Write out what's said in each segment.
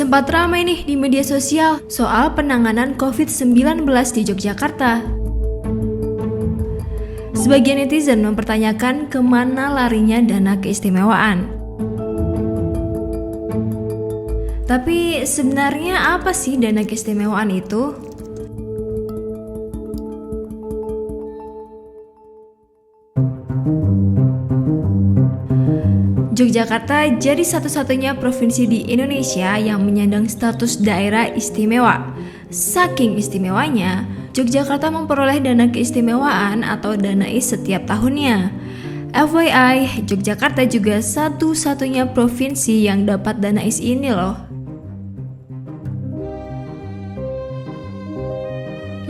Sempat ramai nih di media sosial soal penanganan COVID-19 di Yogyakarta. Sebagian netizen mempertanyakan kemana larinya dana keistimewaan. Tapi sebenarnya apa sih dana keistimewaan itu? Yogyakarta jadi satu-satunya provinsi di Indonesia yang menyandang status daerah istimewa. Saking istimewanya, Yogyakarta memperoleh dana keistimewaan atau DANAIS setiap tahunnya. FYI, Yogyakarta juga satu-satunya provinsi yang dapat DANAIS ini loh.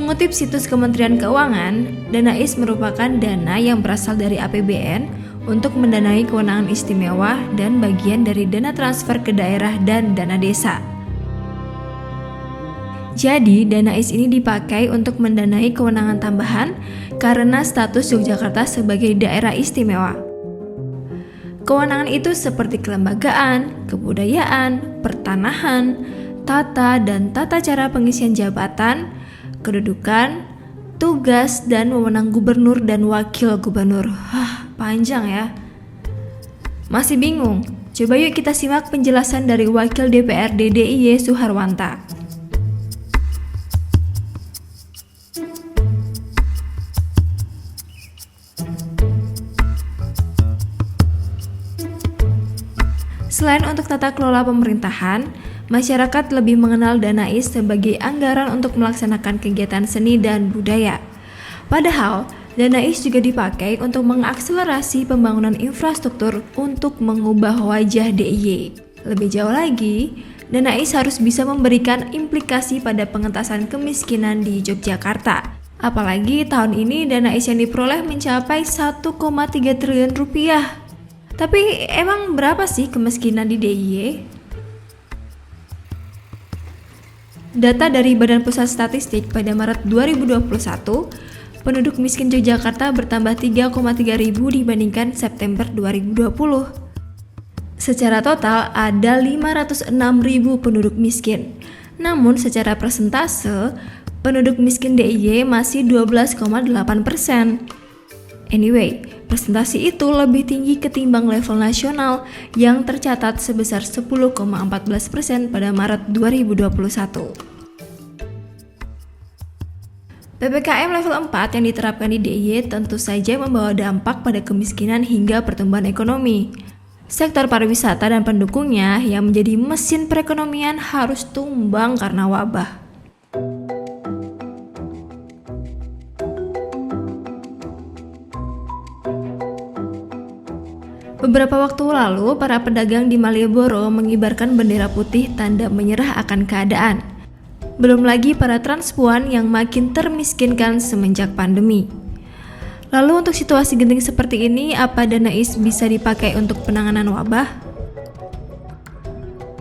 Mengutip situs Kementerian Keuangan, DANAIS merupakan dana yang berasal dari APBN untuk mendanai kewenangan istimewa dan bagian dari dana transfer ke daerah dan dana desa. Jadi, DANAIS ini dipakai untuk mendanai kewenangan tambahan karena status Yogyakarta sebagai daerah istimewa. Kewenangan itu seperti kelembagaan, kebudayaan, pertanahan, tata dan tata cara pengisian jabatan, kedudukan, tugas, dan wewenang gubernur dan wakil gubernur. Panjang ya. Masih bingung? Coba yuk kita simak penjelasan dari Wakil DPRD DIY Suharwanta. Selain untuk tata kelola pemerintahan, masyarakat lebih mengenal DANAIS sebagai anggaran untuk melaksanakan kegiatan seni dan budaya. Padahal, DANAIS juga dipakai untuk mengakselerasi pembangunan infrastruktur untuk mengubah wajah DIY. Lebih jauh lagi, DANAIS harus bisa memberikan implikasi pada pengentasan kemiskinan di Yogyakarta. Apalagi tahun ini DANAIS yang diperoleh mencapai 1,3 triliun rupiah. Tapi emang berapa sih kemiskinan di DIY? Data dari Badan Pusat Statistik pada Maret 2021, penduduk miskin Yogyakarta bertambah 3,3 ribu dibandingkan September 2020. Secara total ada 506 ribu penduduk miskin. Namun secara persentase, penduduk miskin DIY masih 12,8%. Anyway, presentasi itu lebih tinggi ketimbang level nasional yang tercatat sebesar 10,14% pada Maret 2021. PPKM level 4 yang diterapkan di DIY tentu saja membawa dampak pada kemiskinan hingga pertumbuhan ekonomi. Sektor pariwisata dan pendukungnya yang menjadi mesin perekonomian harus tumbang karena wabah. Beberapa waktu lalu, para pedagang di Malioboro mengibarkan bendera putih tanda menyerah akan keadaan. Belum lagi para transpuan yang makin termiskinkan semenjak pandemi. Lalu untuk situasi genting seperti ini, apa DANAIS bisa dipakai untuk penanganan wabah?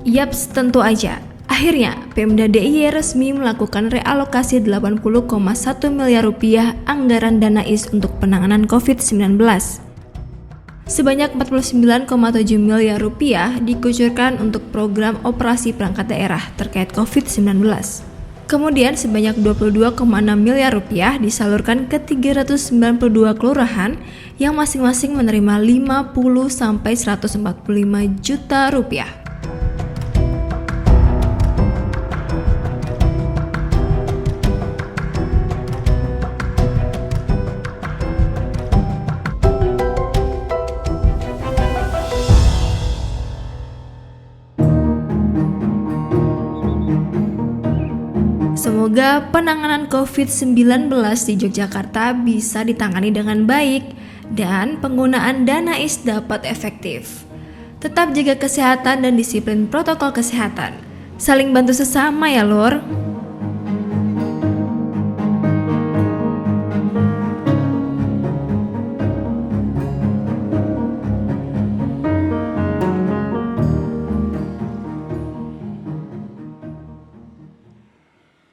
Yaps, tentu aja. Akhirnya, Pemda DIY resmi melakukan realokasi 80,1 miliar rupiah anggaran DANAIS untuk penanganan COVID-19. Sebanyak 49,7 miliar rupiah dikucurkan untuk program operasi perangkat daerah terkait COVID-19. Kemudian sebanyak 22,6 miliar rupiah disalurkan ke 392 kelurahan yang masing-masing menerima 50-145 juta rupiah. Semoga penanganan COVID-19 di Yogyakarta bisa ditangani dengan baik dan penggunaan DANAIS dapat efektif. Tetap jaga kesehatan dan disiplin protokol kesehatan. Saling bantu sesama ya, Lur.